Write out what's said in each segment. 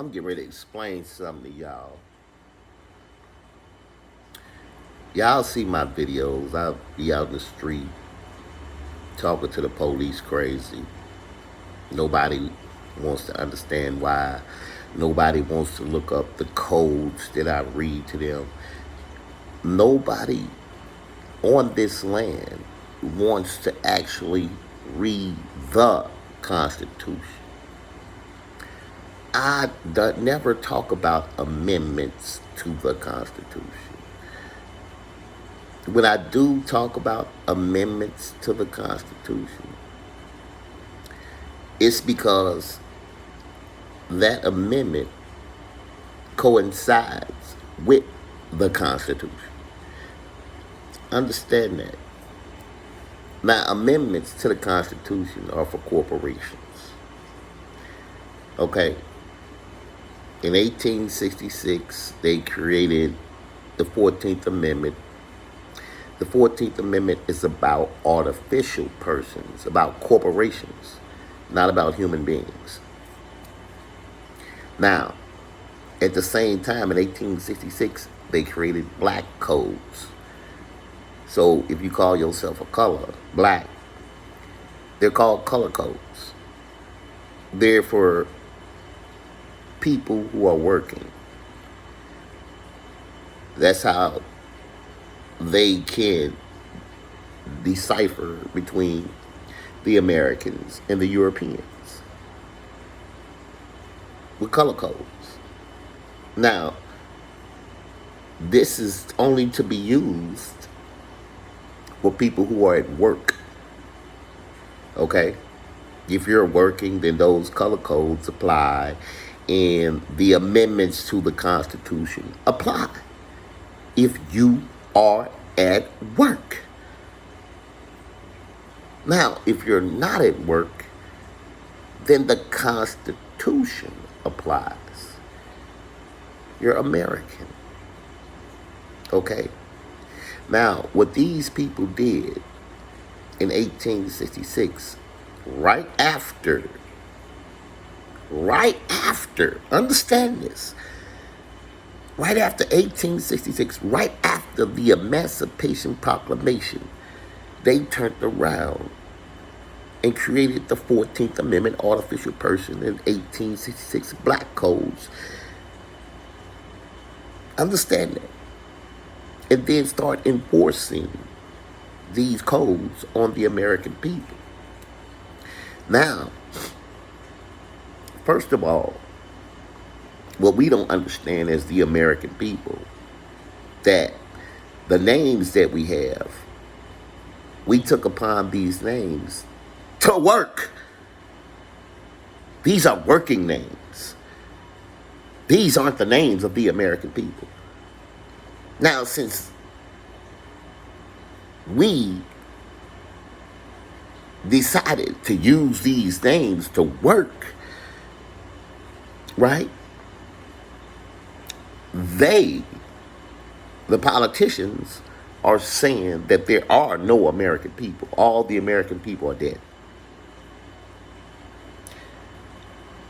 I'm getting ready to explain something to y'all. Y'all see my videos. I'll be out in the street talking to the police crazy. Nobody wants to understand why. Nobody wants to look up the codes that I read to them. Nobody on this land wants to actually read the Constitution. Never talk about amendments to the Constitution. When I do talk about amendments to the Constitution, it's because that amendment coincides with the Constitution. Understand that. Now, amendments to the Constitution are for corporations. Okay? In 1866, they created the 14th Amendment. The 14th Amendment is about artificial persons, about corporations, not about human beings. Now, at the same time, in 1866, they created black codes. So if you call yourself a color, black, they're called color codes. They're for people who are working. That's how they can decipher between the Americans and the Europeans with color codes. Now, this is only to be used for people who are at work. Okay? If you're working, then those color codes apply, and the amendments to the Constitution apply if you are at work. Now, if you're not at work, then the Constitution applies. You're American. Okay? Now, what these people did in 1866, right after, understand this, right after 1866, right after the Emancipation Proclamation, they turned around and created the 14th Amendment, artificial person, in 1866 black codes. Understand that. And then start enforcing these codes on the American people. Now, first of all, what we don't understand as the American people, that the names that we have, we took upon these names to work. These are working names. These aren't the names of the American people. Now, since we decided to use these names to work, right? The politicians, are saying that there are no American people. All the American people are dead.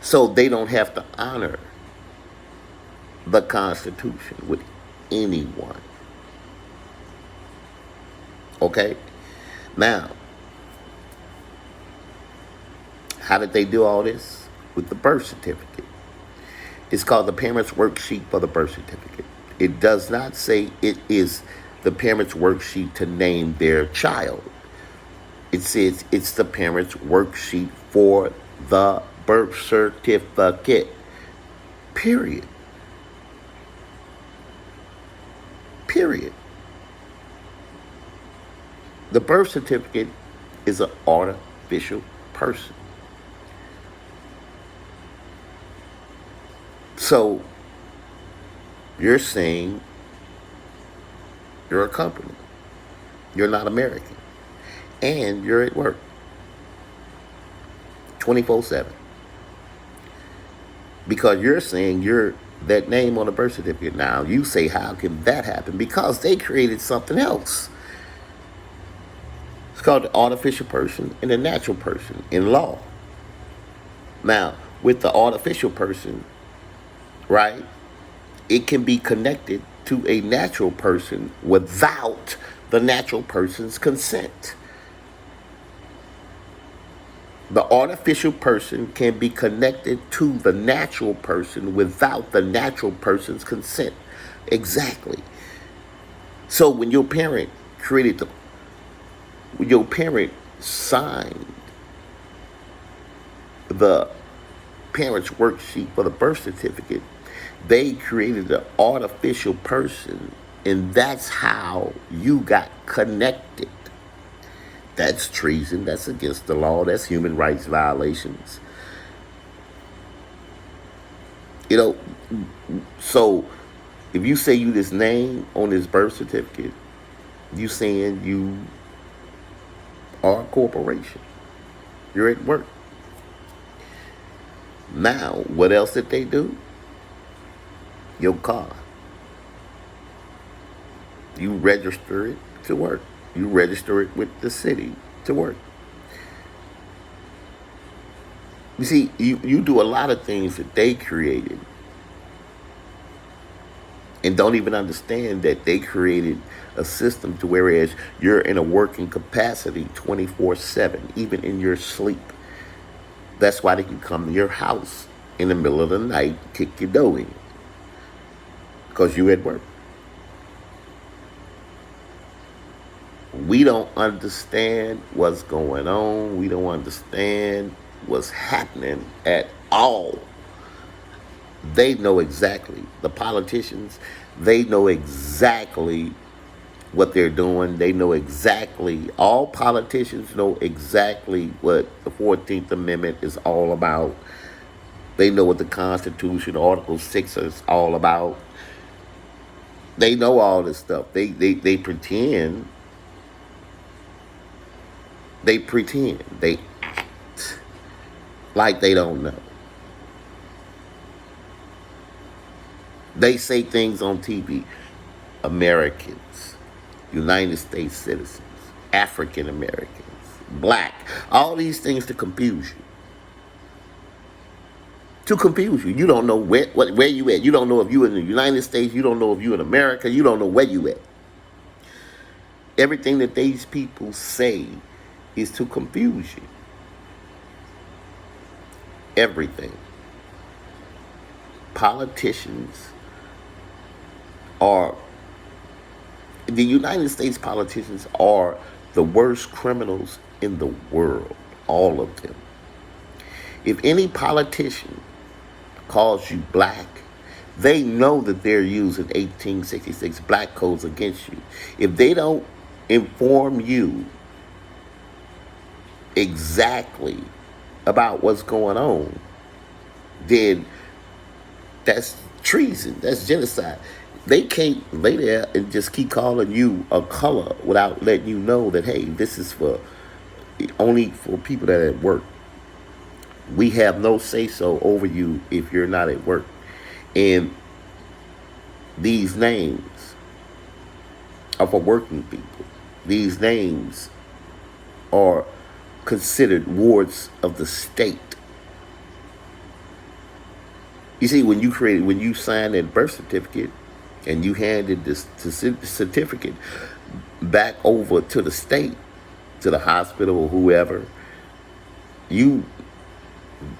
So they don't have to honor the Constitution with anyone. Okay? Now, how did they do all this? With the birth certificate. It's called the parents' worksheet for the birth certificate. It does not say it is the parents' worksheet to name their child. It says it's the parents' worksheet for the birth certificate. Period. Period. The birth certificate is an artificial person. So, you're saying you're a company. You're not American. And you're at work 24/7. Because you're saying you're that name on the birth certificate. Now, you say, how can that happen? Because they created something else. It's called the artificial person and the natural person in law. Now, with the artificial person, right? It can be connected to a natural person without the natural person's consent. The artificial person can be connected to the natural person without the natural person's consent. Exactly. So when your parent signed the parent's worksheet for the birth certificate, they created an artificial person, and that's how you got connected. That's treason. That's against the law. That's human rights violations. You know, so if you say you this name on this birth certificate, you saying you are a corporation. You're at work. Now, what else did they do? Your car. You register it to work. You register it with the city to work. You see, you do a lot of things that they created and don't even understand that they created a system to whereas you're in a working capacity 24/7, even in your sleep. That's why they can come to your house in the middle of the night, kick your door in, because you at work. We don't understand what's going on. We don't understand what's happening at all. They know exactly. The politicians, they know exactly what they're doing. They know exactly. All politicians know exactly what the 14th Amendment is all about. They know what the Constitution, Article 6 is all about. They know all this stuff. They pretend. They pretend. They act like they don't know. They say things on TV. Americans, United States citizens, African Americans, black, all these things to confuse you. To confuse you. You don't know where you at. You don't know if you in the United States. You don't know if you in America. You don't know where you at. Everything that these people say is to confuse you. Everything. Politicians are, the United States politicians are the worst criminals in the world. All of them. If any politician calls you black, they know that they're using 1866 black codes against you. If they don't inform you exactly about what's going on, then that's treason. That's genocide. They can't lay there and just keep calling you a color without letting you know that, hey, this is for only for people that are at work. We have no say-so over you if you're not at work. And these names are for working people. These names are considered wards of the state. You see, when you signed that birth certificate and you handed this certificate back over to the state, to the hospital or whoever,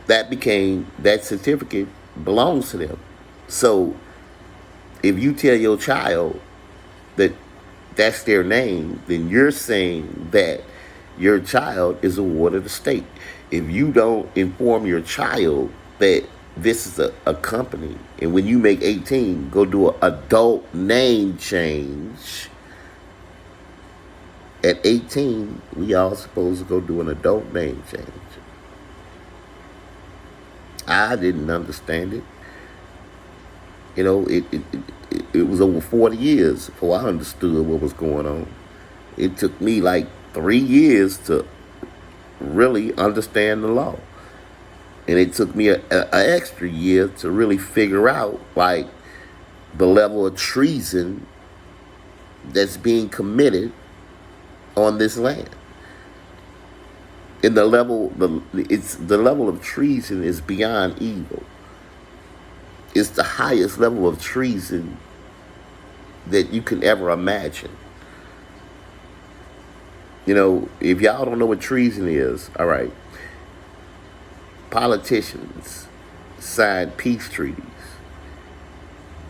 that certificate belongs to them. So if you tell your child that that's their name, then you're saying that your child is a ward of the state. If you don't inform your child that this is a company, and when you make 18, go do an adult name change. At 18, we all supposed to go do an adult name change. I didn't understand it. You know, it was over 40 years before I understood what was going on. It took me like 3 years to really understand the law. And it took me an extra year to really figure out, like, the level of treason that's being committed on this land. And the level of treason is beyond evil. It's the highest level of treason that you can ever imagine. You know, if y'all don't know what treason is, all right, politicians sign peace treaties.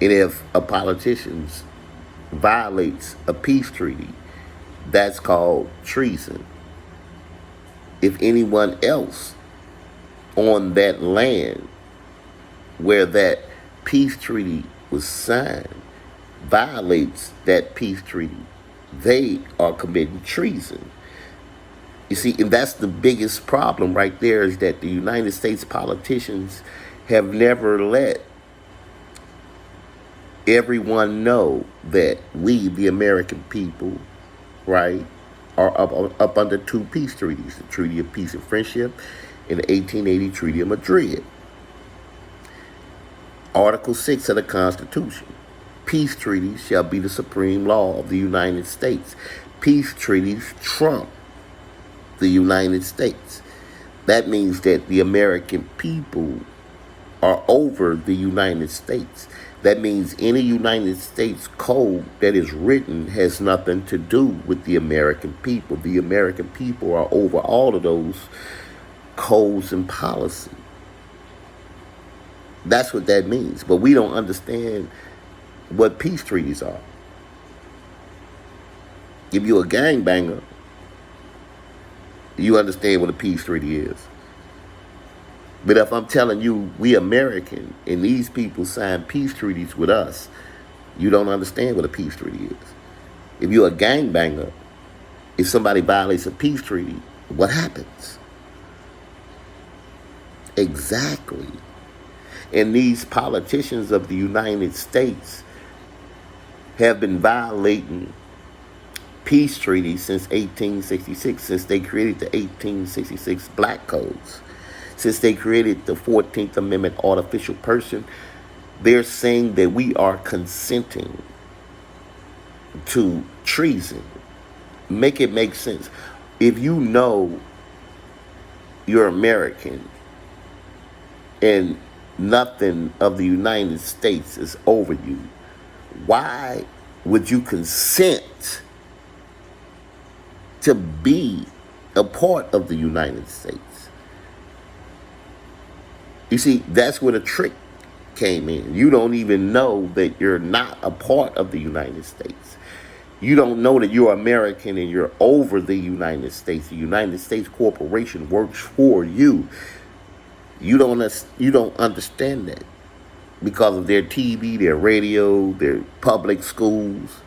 And if a politician violates a peace treaty, that's called treason. If anyone else on that land where that peace treaty was signed violates that peace treaty, they are committing treason. You see, and that's the biggest problem right there, is that the United States politicians have never let everyone know that we, the American people, right, are up under two peace treaties: the Treaty of Peace and Friendship and the 1880 Treaty of Madrid. Article 6 of the Constitution. Peace treaties shall be the supreme law of the United States. Peace treaties trump the United States. That means that the American people are over the United States. That means any United States code that is written has nothing to do with the American people. The American people are over all of those codes and policy. That's what that means. But we don't understand what peace treaties are. If you're a gangbanger, you understand what a peace treaty is. But if I'm telling you we American and these people sign peace treaties with us, you don't understand what a peace treaty is. If you're a gangbanger, if somebody violates a peace treaty, what happens? Exactly. And these politicians of the United States have been violating peace treaties since 1866, since they created the 1866 Black Codes, since they created the 14th Amendment artificial person. They're saying that we are consenting to treason. Make it make sense. If you know you're American and nothing of the United States is over you, why would you consent to be a part of the United States? You see, that's where the trick came in. You don't even know that you're not a part of the United States. You don't know that you're American and you're over the United States. The United States corporation works for you. You don't understand that because of their TV, their radio, their public schools.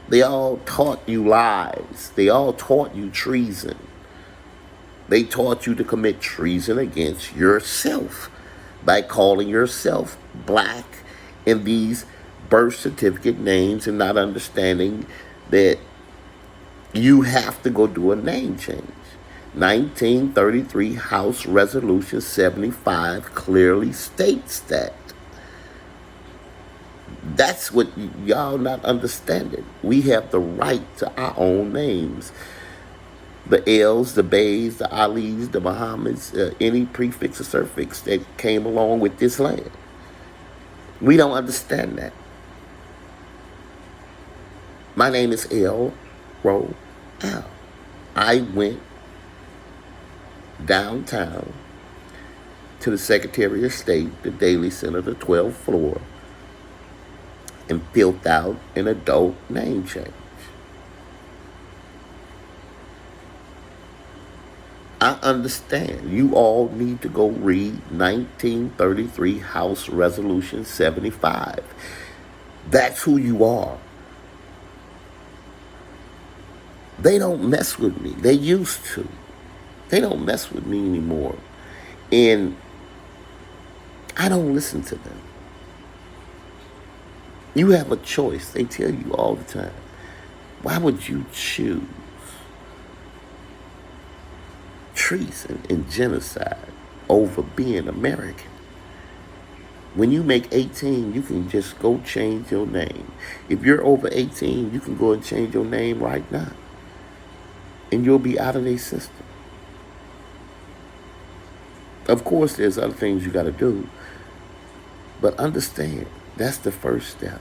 They all taught you lies. They all taught you treason. They taught you to commit treason against yourself by calling yourself black in these birth certificate names and not understanding that you have to go do a name change. 1933 House Resolution 75 clearly states that. That's what y'all not understanding. We have the right to our own names. The L's, the Bays, the Ali's, the Muhammad's, any prefix or suffix that came along with this land. We don't understand that. My name is L. Row L. I went downtown to the Secretary of State, the Daily Center, the 12th floor, and filled out an adult name change. I understand. You all need to go read 1933 House Resolution 75. That's who you are. They don't mess with me. They used to. They don't mess with me anymore. And I don't listen to them. You have a choice. They tell you all the time. Why would you choose treason and genocide over being American? When you make 18, you can just go change your name. If you're over 18, you can go and change your name right now. And you'll be out of their system. Of course, there's other things you got to do. But understand, that's the first step.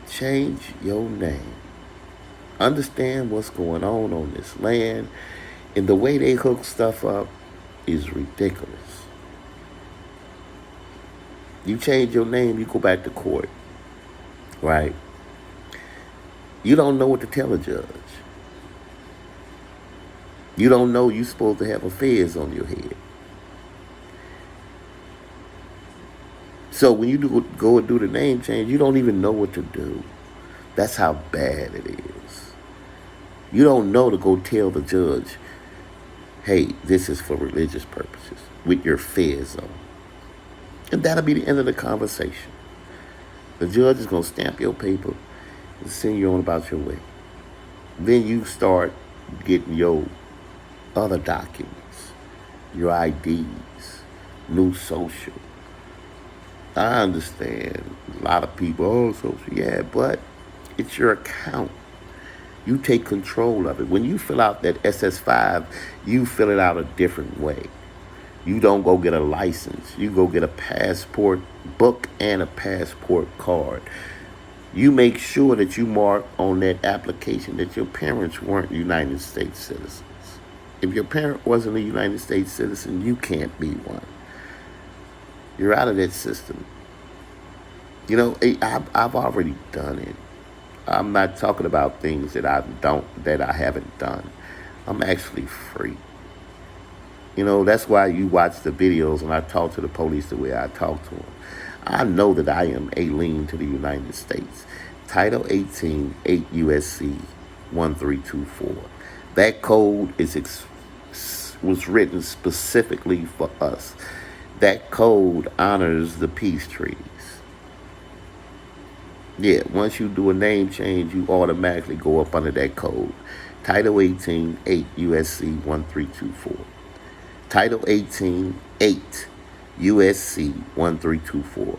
Change your name. Understand what's going on this land. And the way they hook stuff up is ridiculous. You change your name, you go back to court, right? You don't know what to tell a judge. You don't know you're supposed to have a fez on your head. So when you go and do the name change, you don't even know what to do. That's how bad it is. You don't know to go tell the judge, hey, this is for religious purposes, with your fez on. And that'll be the end of the conversation. The judge is going to stamp your paper and send you on about your way. Then you start getting your other documents, your IDs, new social. I understand a lot of people, oh, social, yeah, but it's your account. You take control of it. When you fill out that SS5, you fill it out a different way. You don't go get a license. You go get a passport book and a passport card. You make sure that you mark on that application that your parents weren't United States citizens. If your parent wasn't a United States citizen, you can't be one. You're out of that system. You know, I've already done it. I'm not talking about things that I haven't done. I'm actually free. You know, that's why you watch the videos and I talk to the police the way I talk to them. I know that I am alien to the United States. Title 18, 8 USC 1324. That code was written specifically for us. That code honors the peace treaties. Yeah, once you do a name change, you automatically go up under that code. Title 18, 8 USC 1324. Title 18, 8 USC 1324.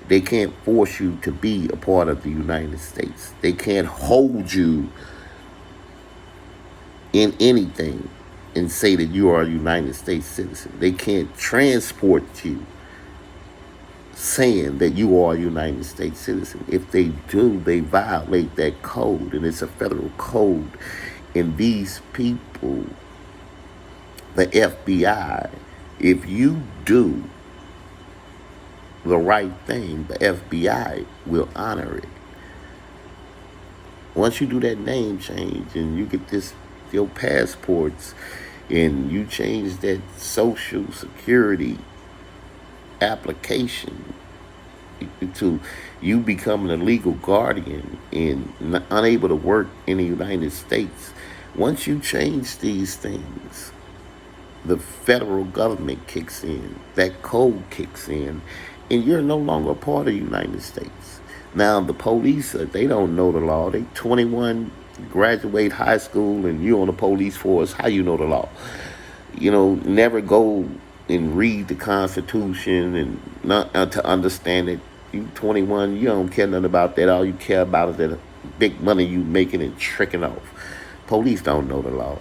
They can't force you to be a part of the United States. They can't hold you in anything and say that you are a United States citizen. They can't transport you saying that you are a United States citizen. If they do, they violate that code, and it's a federal code. And these people, the FBI, if you do the right thing, the FBI will honor it. Once you do that name change and you get your passports and you change that social security application to you becoming a legal guardian and unable to work in the United States, once you change these things, the federal government kicks in, that code kicks in, and you're no longer a part of the United States. Now, the police, they don't know the law. They 21, graduate high school, and you're on the police force. How you know the law? You know, never go and read the Constitution and not to understand it. You 21, you don't care nothing about that. All you care about is that big money you making and tricking off. Police don't know the law.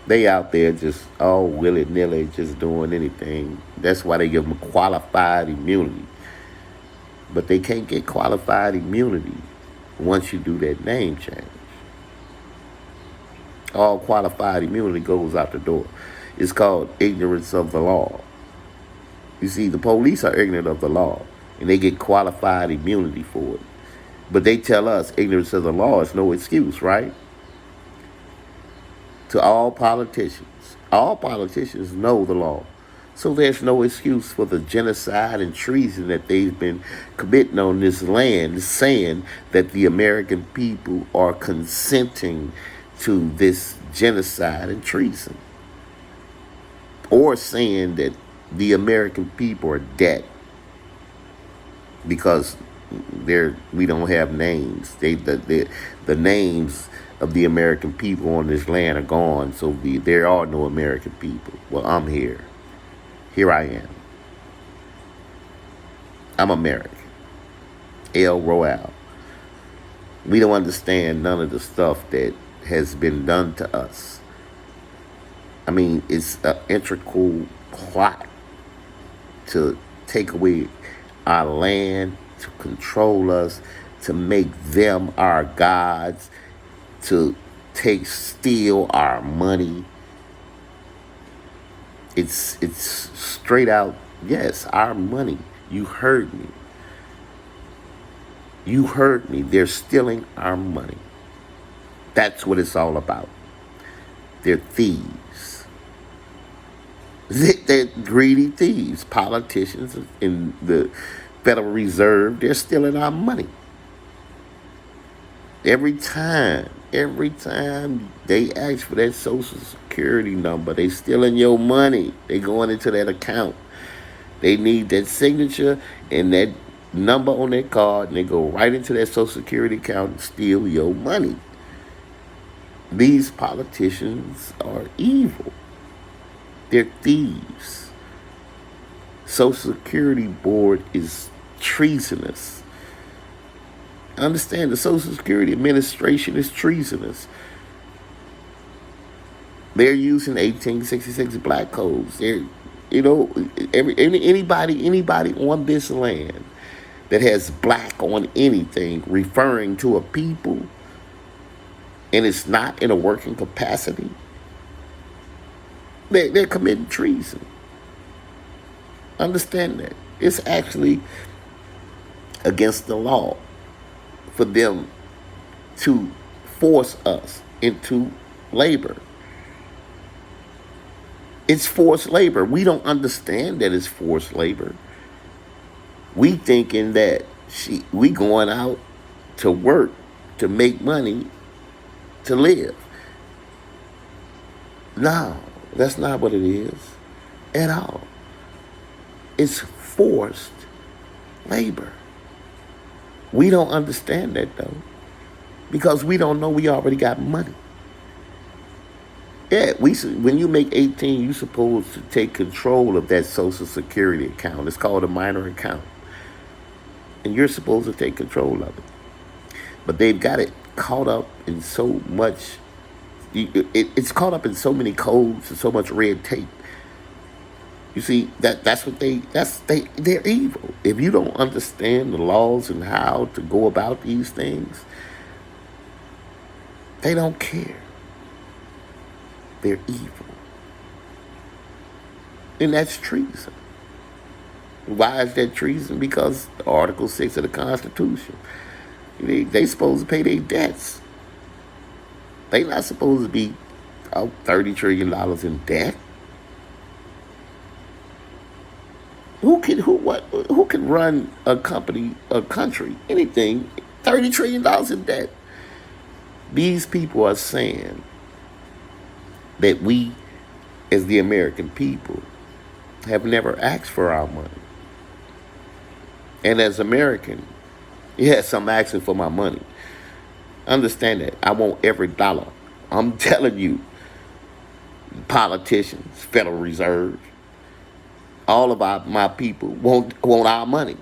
They out there just all willy-nilly, just doing anything. That's why they give them qualified immunity. But they can't get qualified immunity once you do that name change. All qualified immunity goes out the door. It's called ignorance of the law. You see, the police are ignorant of the law, and they get qualified immunity for it. But they tell us ignorance of the law is no excuse, right? To all politicians. All politicians know the law. So there's no excuse for the genocide and treason that they've been committing on this land, saying that the American people are consenting to this genocide and treason. Or saying that the American people are dead because we don't have names. The names of the American people on this land are gone, so there are no American people. Well, I'm here. Here I am. I'm American. El Royale. We don't understand none of the stuff that has been done to us. I mean, it's an integral plot to take away our land, to control us, to make them our gods, to steal our money. It's straight out, yes, our money. You heard me. You heard me. They're stealing our money. That's what it's all about. They're thieves. They're greedy thieves. Politicians in the Federal Reserve, they're stealing our money. Every time they ask for that Social Security number, they stealing your money. They going into that account. They need that signature and that number on their card, and they go right into that Social Security account and steal your money. These politicians are evil. They're thieves. Social Security Board is treasonous. Understand, the Social Security Administration is treasonous. They're using 1866 black codes. They're, anybody on this land that has black on anything referring to a people and it's not in a working capacity, they're committing treason. Understand that. It's actually against the law for them to force us into labor. It's forced labor. We don't understand that it's forced labor. We thinking that we going out to work to make money to live. No, that's not what it is at all. It's forced labor. We don't understand that though, because we don't know we already got money. Yeah, when you make 18, you're supposed to take control of that Social Security account. It's called a minor account. And you're supposed to take control of it. But they've got it caught up in so much, it's caught up in so many codes and so much red tape. You see, they're evil. If you don't understand the laws and how to go about these things, they don't care. They're evil. And that's treason. Why is that treason? Because Article 6 of the Constitution. They supposed to pay their debts. They not supposed to be $30 trillion in debt. Who can run a country, anything, $30 trillion in debt? These people are saying that we, as the American people, have never asked for our money. And as American, yes, I'm asking for my money. Understand that. I want every dollar. I'm telling you, politicians, Federal Reserve, all of my people want our money.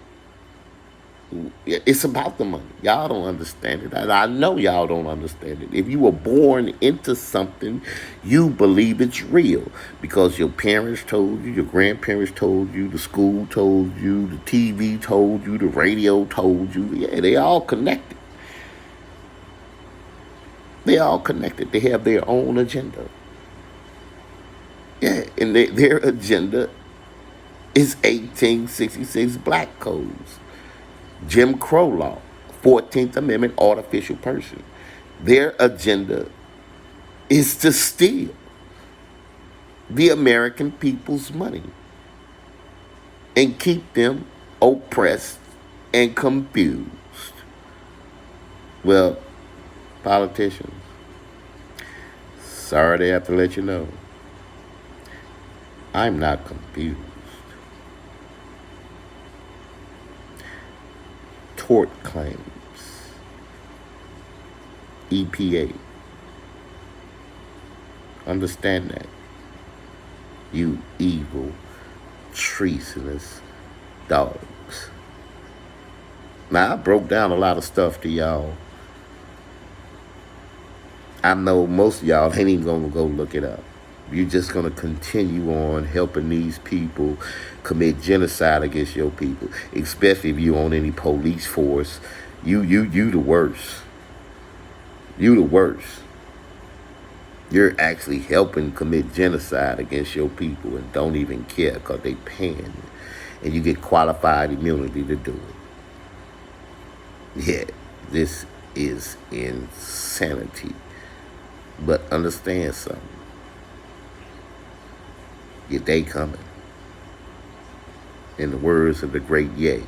It's about the money. Y'all don't understand it. I know y'all don't understand it. If you were born into something, you believe it's real because your parents told you, your grandparents told you, the school told you, the TV told you, the radio told you. Yeah, they all connected. They all connected. They have their own agenda. Yeah, and their agenda is 1866 black codes. Jim Crow law, 14th Amendment, artificial person. Their agenda is to steal the American people's money and keep them oppressed and confused. Well, politicians, sorry to have to let you know, I'm not confused. Tort claims, EPA. Understand that. You evil, treasonous dogs. Now, I broke down a lot of stuff to y'all. I know most of y'all ain't even gonna go look it up. You're just gonna continue on helping these people commit genocide against your people, especially if you on any police force. You the worst. You the worst. You're actually helping commit genocide against your people and don't even care because they paying you. And you get qualified immunity to do it. Yeah, this is insanity. But understand something. Your day coming. In the words of the great Ye,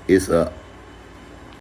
it's up.